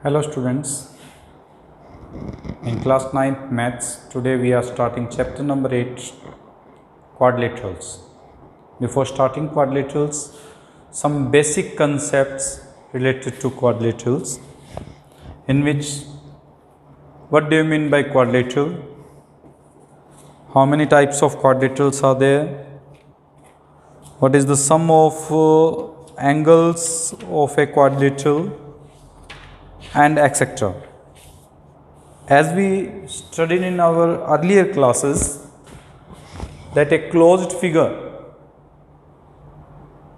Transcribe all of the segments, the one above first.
Hello students, in class 9th maths, today we are starting chapter number 8, quadrilaterals. Before starting quadrilaterals, some basic concepts related to quadrilaterals, in which what do you mean by quadrilateral, how many types of quadrilaterals are there, what is the sum of angles of a quadrilateral, and etc. As we studied in our earlier classes that a closed figure,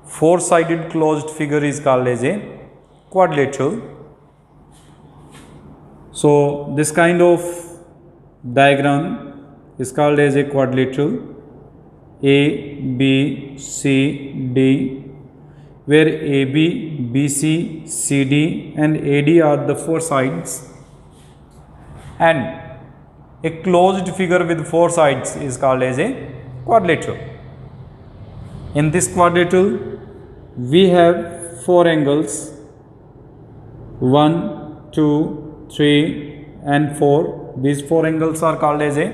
four-sided closed figure is called as a quadrilateral. So this kind of diagram is called as a quadrilateral, A, B, C, D, where AB, BC, CD and AD are the four sides, and a closed figure with four sides is called as a quadrilateral. In this quadrilateral, we have four angles, 1, 2, 3 and 4. These four angles are called as a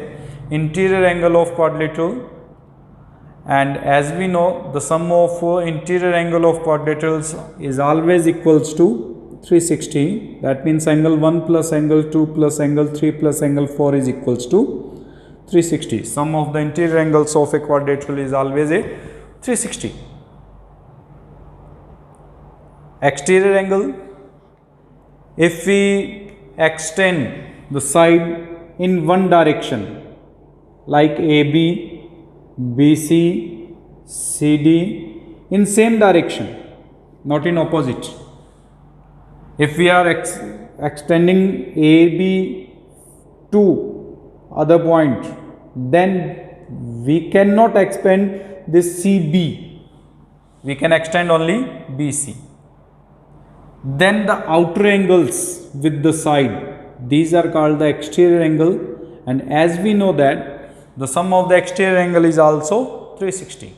interior angle of quadrilateral. And as we know, the sum of interior angle of quadrilaterals is always equals to 360. That means angle 1 plus angle 2 plus angle 3 plus angle 4 is equals to 360. Sum of the interior angles of a quadrilateral is always a 360. Exterior angle, if we extend the side in one direction like AB, BC, CD in same direction, not in opposite. If we are extending AB to other point, then we cannot expand this CB. We can extend only BC. Then the outer angles with the side, these are called the exterior angle, and as we know that the sum of the exterior angle is also 360.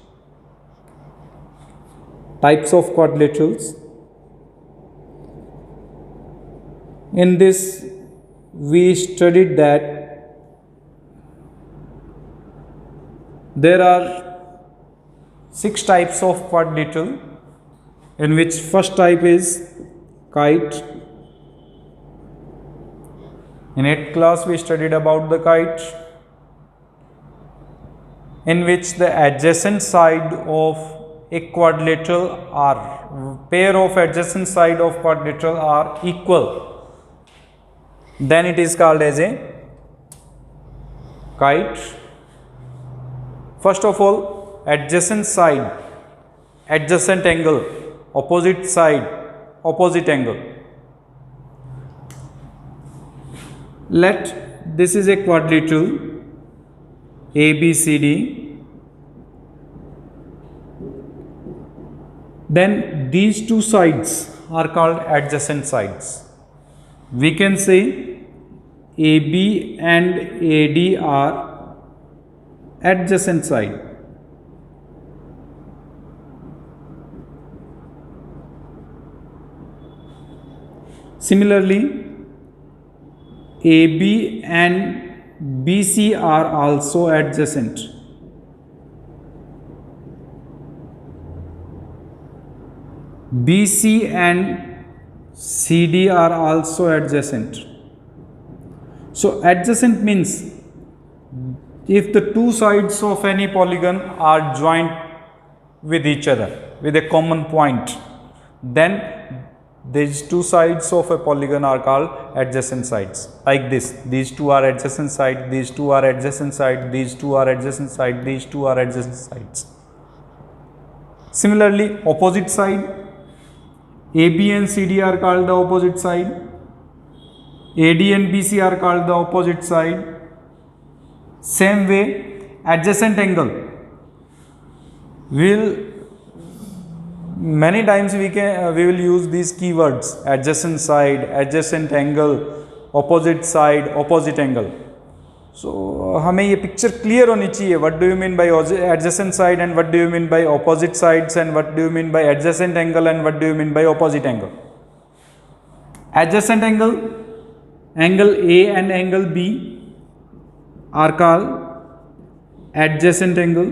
Types of quadrilaterals. In this, we studied that there are 6 types of quadrilateral, in which first type is kite. In 8th class, we studied about the kite, in which the adjacent side of a quadrilateral are pair of adjacent side of quadrilateral are equal, then it is called as a kite. First of all, adjacent side, adjacent angle, opposite side, opposite angle. Let this is a quadrilateral ABCD, then these two sides are called adjacent sides. We can say AB and AD are adjacent side. Similarly, AB and BC are also adjacent. BC and CD are also adjacent. So adjacent means if the two sides of any polygon are joined with each other with a common point, then these two sides of a polygon are called adjacent sides. Like this, these two are adjacent side, these two are adjacent side, these two are adjacent side, these two are adjacent sides. Similarly, opposite side, AB and CD are called the opposite side, AD and BC are called the opposite side. Same way, adjacent angle will many times we will use these keywords: adjacent side, adjacent angle, opposite side, opposite angle. So हमें ये picture clear होनी चाहिए. What do you mean by adjacent side and what do you mean by opposite sides and what do you mean by adjacent angle and what do you mean by opposite angle. Adjacent angle A and angle B are called adjacent angle.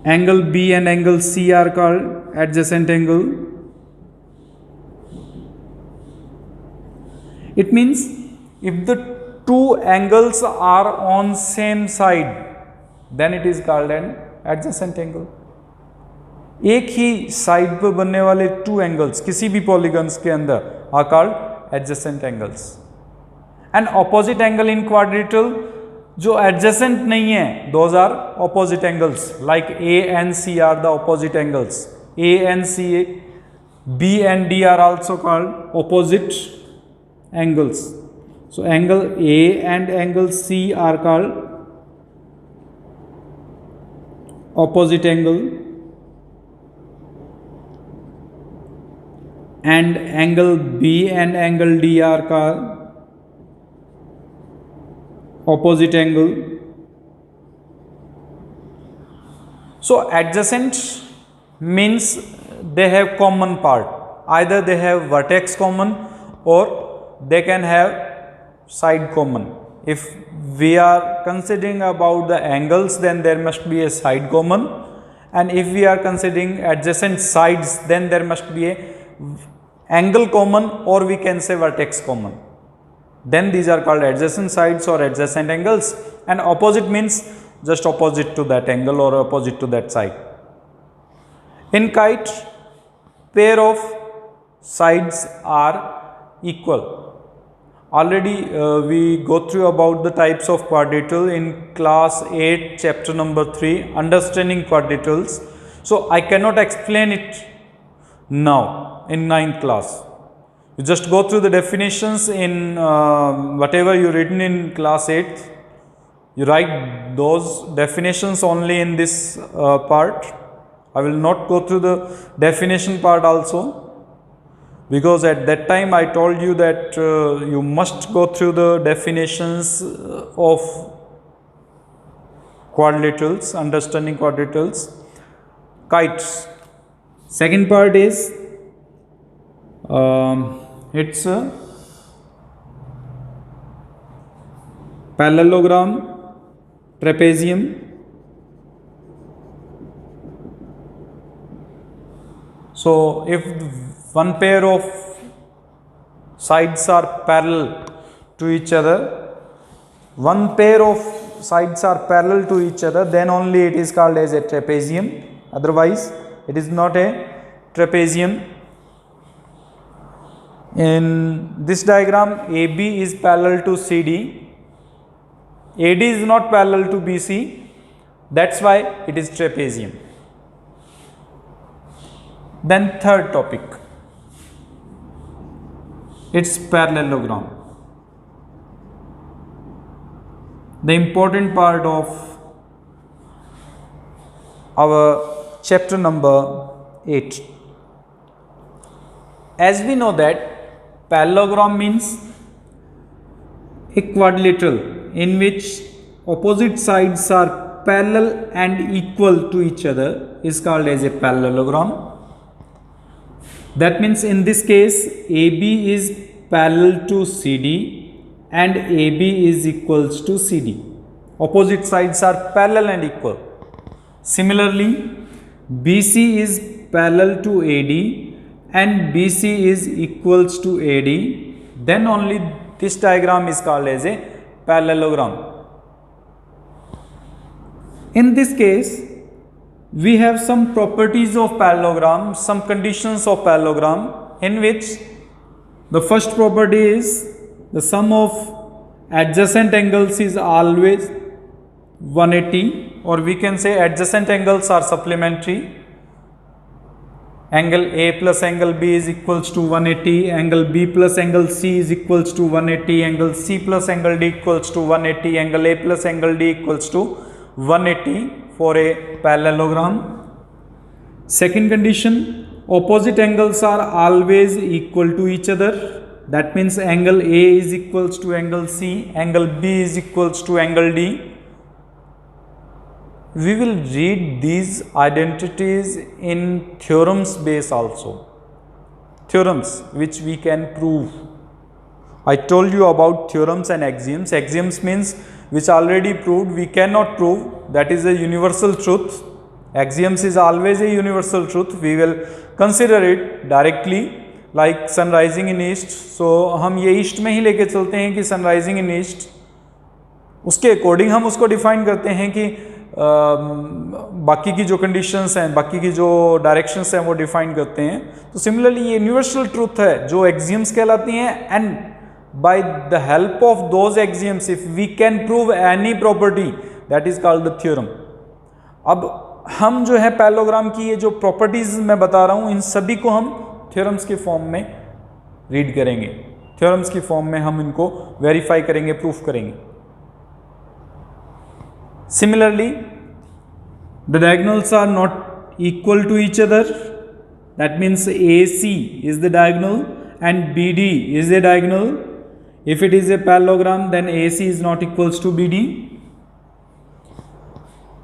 Angle B and angle C are called adjacent angle. It means if the two angles are on same side, then it is called an adjacent angle. एक ही side पर बनने वाले two angles किसी भी polygons के अंदर are called adjacent angles. And opposite angle in quadrilateral जो adjacent नहीं है, those are opposite angles. Like A and C are the opposite angles. A and C, B and D are also called opposite angles. So angle A and angle C are called opposite angle, and angle B and angle D are called opposite angle. So adjacent means they have common part. Either they have vertex common or they can have side common. If we are considering about the angles, then there must be a side common, and if we are considering adjacent sides, then there must be a angle common, or we can say vertex common. Then these are called adjacent sides or adjacent angles. And opposite means just opposite to that angle or opposite to that side. In kite, pair of sides are equal. Already we go through about the types of quadrilateral in class 8 chapter number 3, understanding quadrilaterals. So I cannot explain it now in 9th class. You just go through the definitions in whatever you written in class 8. You write those definitions only in this part. I will not go through the definition part also, because at that time I told you that you must go through the definitions of quadrilaterals, understanding quadrilaterals. Kites. Second part is it's a parallelogram, trapezium. So if one pair of sides are parallel to each other, then only it is called as a trapezium. Otherwise it is not a trapezium. In this diagram, AB is parallel to CD, AD is not parallel to BC, that's why it is trapezium. Then third topic, it's parallelogram. The important part of our chapter number 8. As we know that parallelogram means a quadrilateral in which opposite sides are parallel and equal to each other is called as a parallelogram. That means in this case AB is parallel to CD and AB is equals to CD. Opposite sides are parallel and equal. Similarly, BC is parallel to AD and BC is equals to AD. Then only this diagram is called as a parallelogram. In this case, we have some properties of parallelogram, some conditions of parallelogram, in which the first property is the sum of adjacent angles is always 180, or we can say adjacent angles are supplementary. Angle A plus angle B is equals to 180, angle B plus angle C is equals to 180, angle C plus angle D equals to 180, angle A plus angle D equals to 180 for a parallelogram. Second condition, opposite angles are always equal to each other. That means angle A is equals to angle C, angle B is equals to angle D. We will read these identities in theorems base also. theorems which we can prove. I told you about theorems and axioms. Axioms means which already proved, we cannot prove, that is a universal truth. Axioms is always a universal truth, we will consider it directly, like sun rising in east. So हम ये east में ही लेके चलते हैं कि सन rising in east, उसके according हम उसको डिफाइन करते हैं कि बाकी की जो कंडीशंस हैं, बाकी की जो डायरेक्शंस हैं वो डिफाइन करते हैं. तो सिमिलरली ये यूनिवर्सल ट्रूथ है जो एक्सियम्स कहलाती हैं, and by the help of those axioms if we can prove any property that is called the theorem. अब हम जो है पैरेललोग्राम की ये जो प्रॉपर्टीज मैं बता रहा हूं, इन सभी को हम थ्योरम्स के फॉर्म में रीड करेंगे, थ्योरम्स की फॉर्म में हम इनको वेरीफाई करेंगे, प्रूफ करेंगे. Similarly, the diagonals are not equal to each other. That means AC is the diagonal and BD is a diagonal. If it is a parallelogram, then AC is not equals to BD.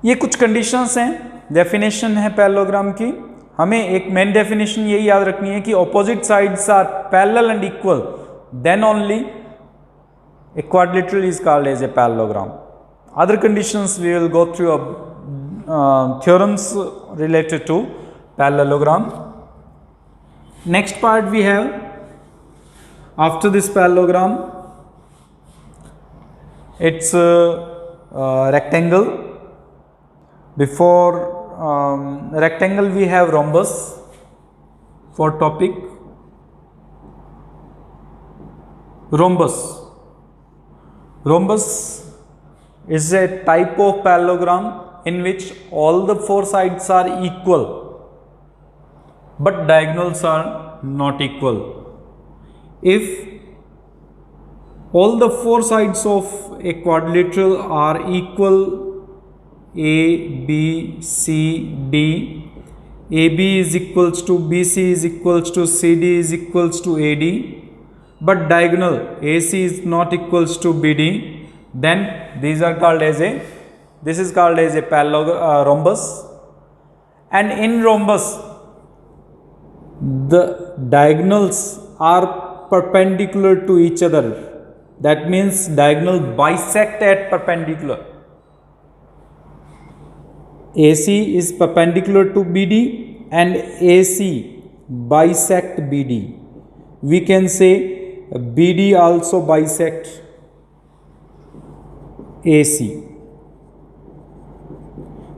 ये कुछ conditions हैं, definition है parallelogram की. हमें एक main definition यही याद रखनी है कि opposite sides are parallel and equal, then only a quadrilateral is called as a parallelogram. Other conditions we will go through theorems related to parallelogram. Next part we have, after this parallelogram, it's rectangle. Before rectangle we have rhombus for topic. Rhombus is a type of parallelogram in which all the four sides are equal but diagonals are not equal. If all the four sides of a quadrilateral are equal, A, B, C, D, AB is equals to BC is equals to CD is equals to AD, but diagonal AC is not equals to BD, then these are called as this is called as a rhombus. And in rhombus the diagonals are perpendicular to each other. That means diagonal bisect at perpendicular. AC is perpendicular to BD and AC bisect BD. We can say BD also bisect AC.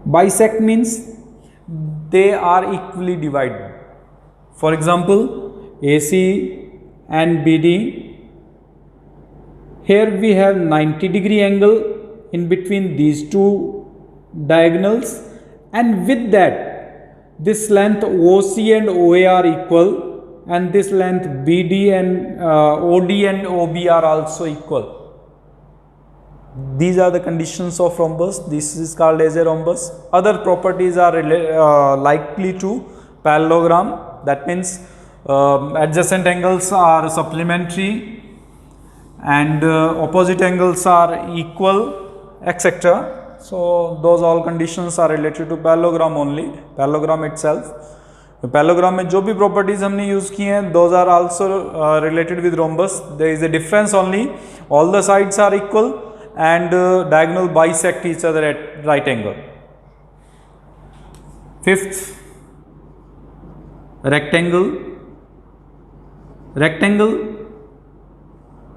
Bisect means they are equally divided. For example, AC and BD, here we have 90-degree angle in between these two diagonals, and with that this length OC and OA are equal, and this length BD and OD and OB are also equal. These are the conditions of rhombus. This is called as a rhombus. Other properties are likely to parallelogram. That means adjacent angles are supplementary and opposite angles are equal, etc. So those all conditions are related to parallelogram only, parallelogram itself. Parallelogram में जो भी properties हमने use की हैं, those are also related with rhombus. There is a difference only. All the sides are equal and diagonal bisect each other at right angle. Fifth, rectangle.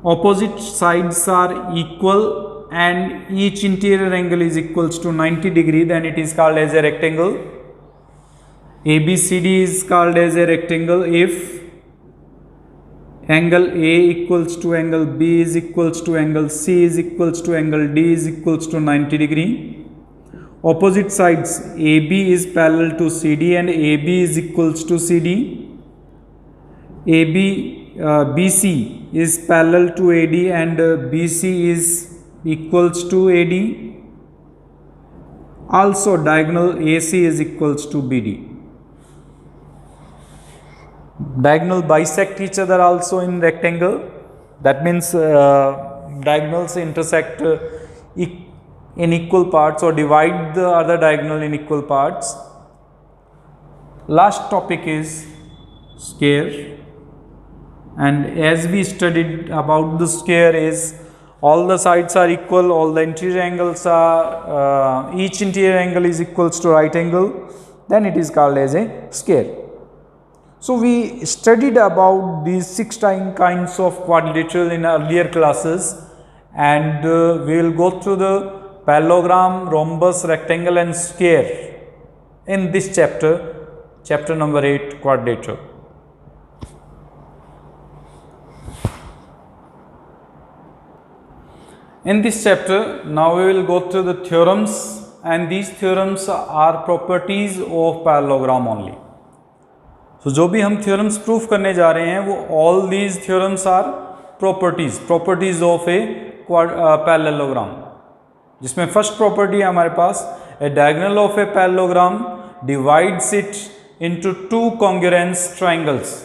Opposite sides are equal and each interior angle is equals to 90 degree, then it is called as a rectangle. ABCD is called as a rectangle if angle A equals to angle B is equals to angle C is equals to angle D is equals to 90 degree. Opposite sides AB is parallel to CD and AB is equals to CD. BC is parallel to AD and BC is equals to AD. Also diagonal AC is equals to BD. Diagonal bisect each other also in rectangle. That means diagonals intersect in equal parts or divide the other diagonal in equal parts. Last topic is square. and as we studied about the square is all the sides are equal, all the interior angles are each interior angle is equals to right angle, then it is called as a square. So we studied about these 16 kinds of quadrilateral in earlier classes, and we will go through the parallelogram, rhombus, rectangle and square in this chapter, chapter number 8, quadrilateral. In this chapter, now we will go through the theorems, and these theorems are properties of parallelogram only. So जो भी हम theorems proof करने जा रहे हैं वो all these theorems are properties of a parallelogram, जिसमें first property है हमारे पास a diagonal of a parallelogram divides it into two congruent triangles.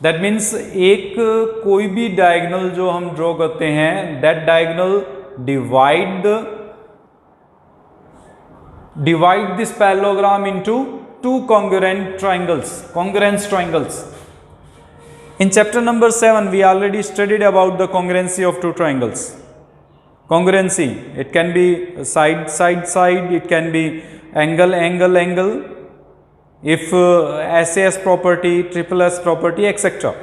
That means एक कोई भी diagonal जो हम draw करते हैं that diagonal divide this parallelogram into two congruent triangles. In chapter number 7 we already studied about the congruency of two triangles. Congruency, it can be side, it can be angle, if SAS property, triple S property, etc.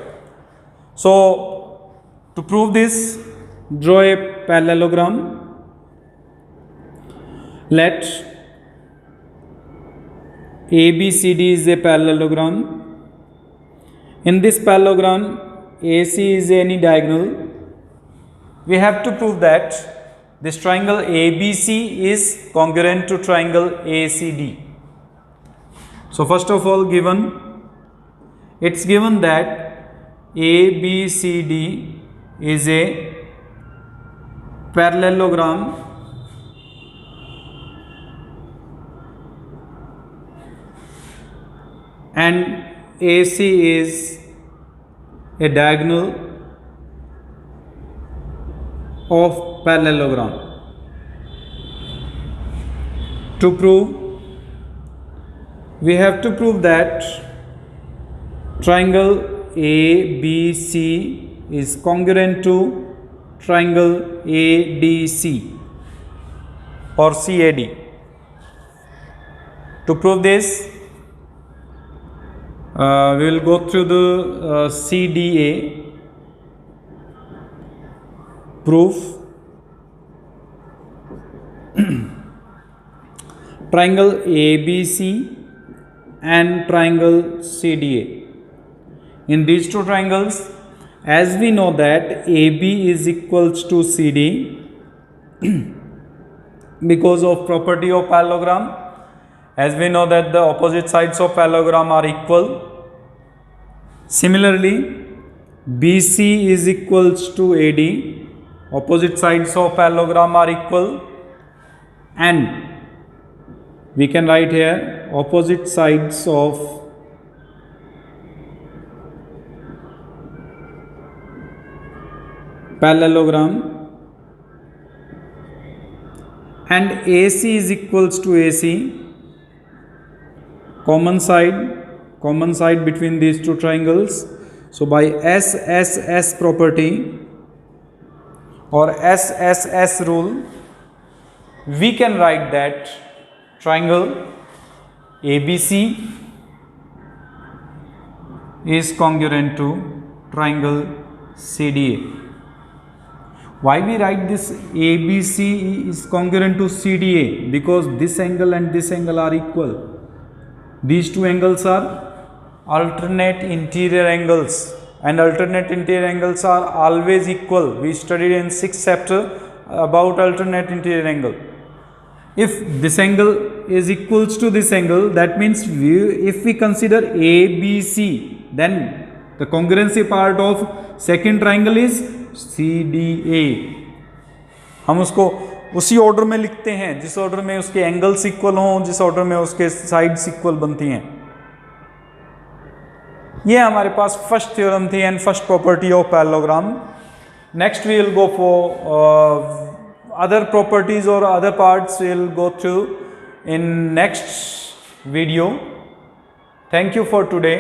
So to prove this, draw a parallelogram. Let ABCD is a parallelogram. In this parallelogram, AC is any diagonal. We have to prove that this triangle ABC is congruent to triangle ACD. So first of all, it's given that ABCD is a parallelogram and AC is a diagonal of parallelogram. To prove, we have to prove that triangle ABC is congruent to triangle ADC or CAD. To prove this, we will go through the CDA proof. Triangle ABC and triangle CDA. In these two triangles, as we know that AB is equals to CD because of property of parallelogram, as we know that the opposite sides of parallelogram are equal. Similarly, BC is equals to AD, opposite sides of parallelogram are equal, and we can write here opposite sides of parallelogram and AC is equals to AC, common side between these two triangles. So by SSS property or SSS rule, we can write that triangle ABC is congruent to triangle CDA. Why we write this ABC is congruent to CDA? Because this angle and this angle are equal. These two angles are alternate interior angles, and alternate interior angles are always equal. We studied in 6th chapter about alternate interior angle. If this angle is equals to this angle, that means if we consider ABC, then the congruency part of second triangle is CDA. हम उसको उसी order में लिखते हैं जिस order में उसके angles equal हों, जिस ऑर्डर में उसके साइड्स इक्वल बनती हैं. ये हमारे पास फर्स्ट थ्योरम थी and first property of parallelogram. Next we will go for other properties or other parts we will go through in next video. Thank you for today.